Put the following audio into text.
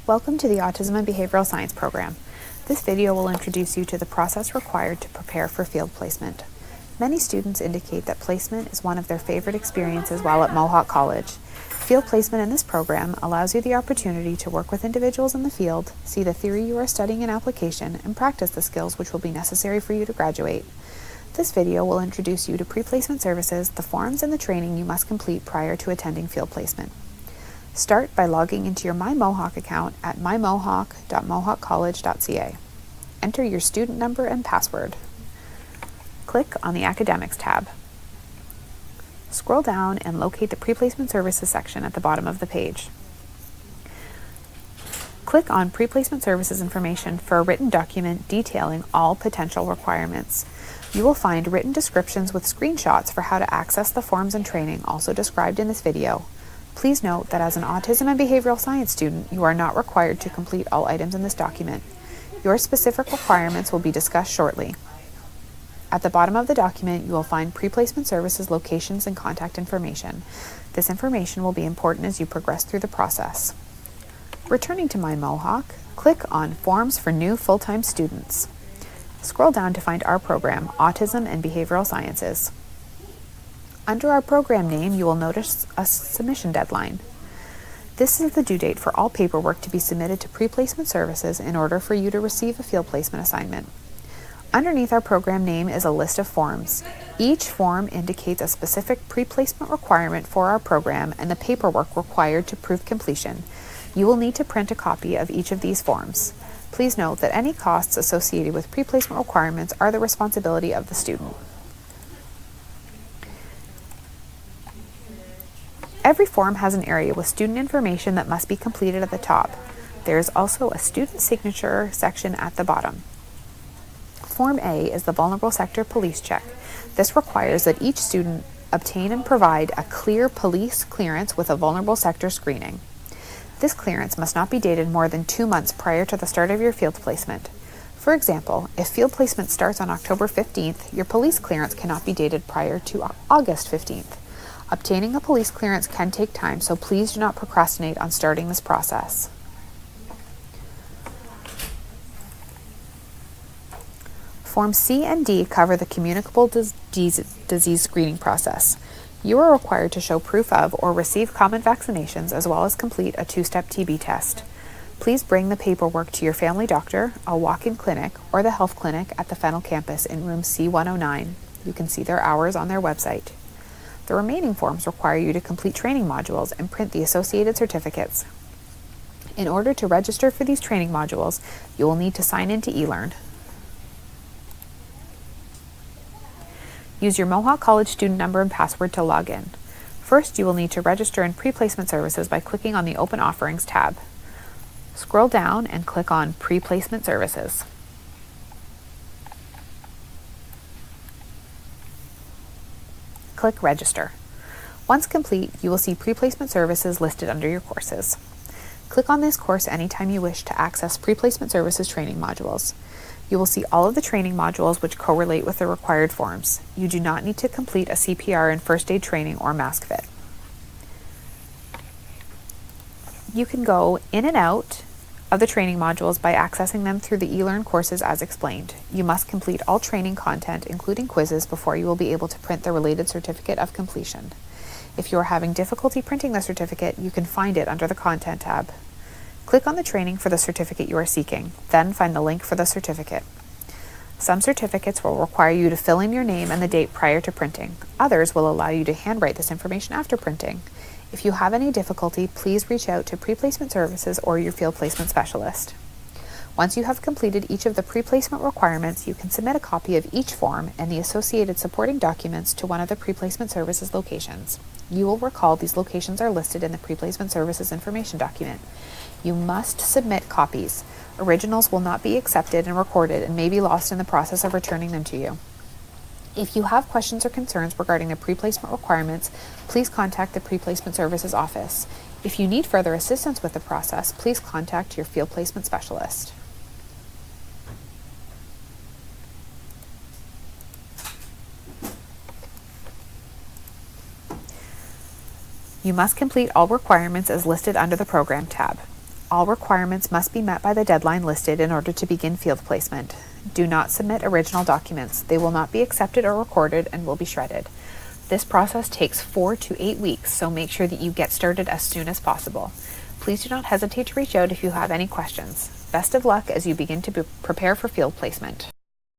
Welcome to the Autism and Behavioral Science program. This video will introduce you to the process required to prepare for field placement. Many students indicate that placement is one of their favorite experiences while at Mohawk College. Field placement in this program allows you the opportunity to work with individuals in the field, see the theory you are studying in application, and practice the skills which will be necessary for you to graduate. This video will introduce you to pre-placement services, the forms, and the training you must complete prior to attending field placement. Start by logging into your MyMohawk account at mymohawk.mohawkcollege.ca. Enter your student number and password. Click on the Academics tab. Scroll down and locate the Pre-Placement Services section at the bottom of the page. Click on Pre-Placement Services information for a written document detailing all potential requirements. You will find written descriptions with screenshots for how to access the forms and training also described in this video. Please note that as an autism and behavioral science student, you are not required to complete all items in this document. Your specific requirements will be discussed shortly. At the bottom of the document, you will find pre-placement services locations and contact information. This information will be important as you progress through the process. Returning to MyMohawk, click on Forms for New Full-Time Students. Scroll down to find our program, Autism and Behavioral Sciences. Under our program name, you will notice a submission deadline. This is the due date for all paperwork to be submitted to pre-placement services in order for you to receive a field placement assignment. Underneath our program name is a list of forms. Each form indicates a specific pre-placement requirement for our program and the paperwork required to prove completion. You will need to print a copy of each of these forms. Please note that any costs associated with pre-placement requirements are the responsibility of the student. Every form has an area with student information that must be completed at the top. There is also a student signature section at the bottom. Form A is the Vulnerable Sector Police Check. This requires that each student obtain and provide a clear police clearance with a vulnerable sector screening. This clearance must not be dated more than 2 months prior to the start of your field placement. For example, if field placement starts on October 15th, your police clearance cannot be dated prior to August 15th. Obtaining a police clearance can take time, so please do not procrastinate on starting this process. Forms C and D cover the communicable disease screening process. You are required to show proof of or receive common vaccinations as well as complete a 2-step TB test. Please bring the paperwork to your family doctor, a walk-in clinic, or the health clinic at the Fennel campus in room C109. You can see their hours on their website. The remaining forms require you to complete training modules and print the associated certificates. In order to register for these training modules, you will need to sign into eLearn. Use your Mohawk College student number and password to log in. First, you will need to register in pre-placement services by clicking on the Open Offerings tab. Scroll down and click on Pre-placement Services. Click Register. Once complete, you will see pre-placement services listed under your courses. Click on this course anytime you wish to access pre-placement services training modules. You will see all of the training modules which correlate with the required forms. You do not need to complete a CPR and first aid training or mask fit. You can go in and out of the training modules by accessing them through the eLearn courses as explained. You must complete all training content, including quizzes, before you will be able to print the related certificate of completion. If you are having difficulty printing the certificate, you can find it under the Content tab. Click on the training for the certificate you are seeking, then find the link for the certificate. Some certificates will require you to fill in your name and the date prior to printing. Others will allow you to handwrite this information after printing. If you have any difficulty, please reach out to pre-placement services or your field placement specialist. Once you have completed each of the pre-placement requirements, you can submit a copy of each form and the associated supporting documents to one of the pre-placement services locations. You will recall these locations are listed in the pre-placement services information document. You must submit copies. Originals will not be accepted and recorded and may be lost in the process of returning them to you. If you have questions or concerns regarding the pre-placement requirements, please contact the Pre-Placement Services office. If you need further assistance with the process, please contact your field placement specialist. You must complete all requirements as listed under the Program tab. All requirements must be met by the deadline listed in order to begin field placement. Do not submit original documents. They will not be accepted or recorded and will be shredded. This process takes 4 to 8 weeks, so make sure that you get started as soon as possible. Please do not hesitate to reach out if you have any questions. Best of luck as you begin to prepare for field placement.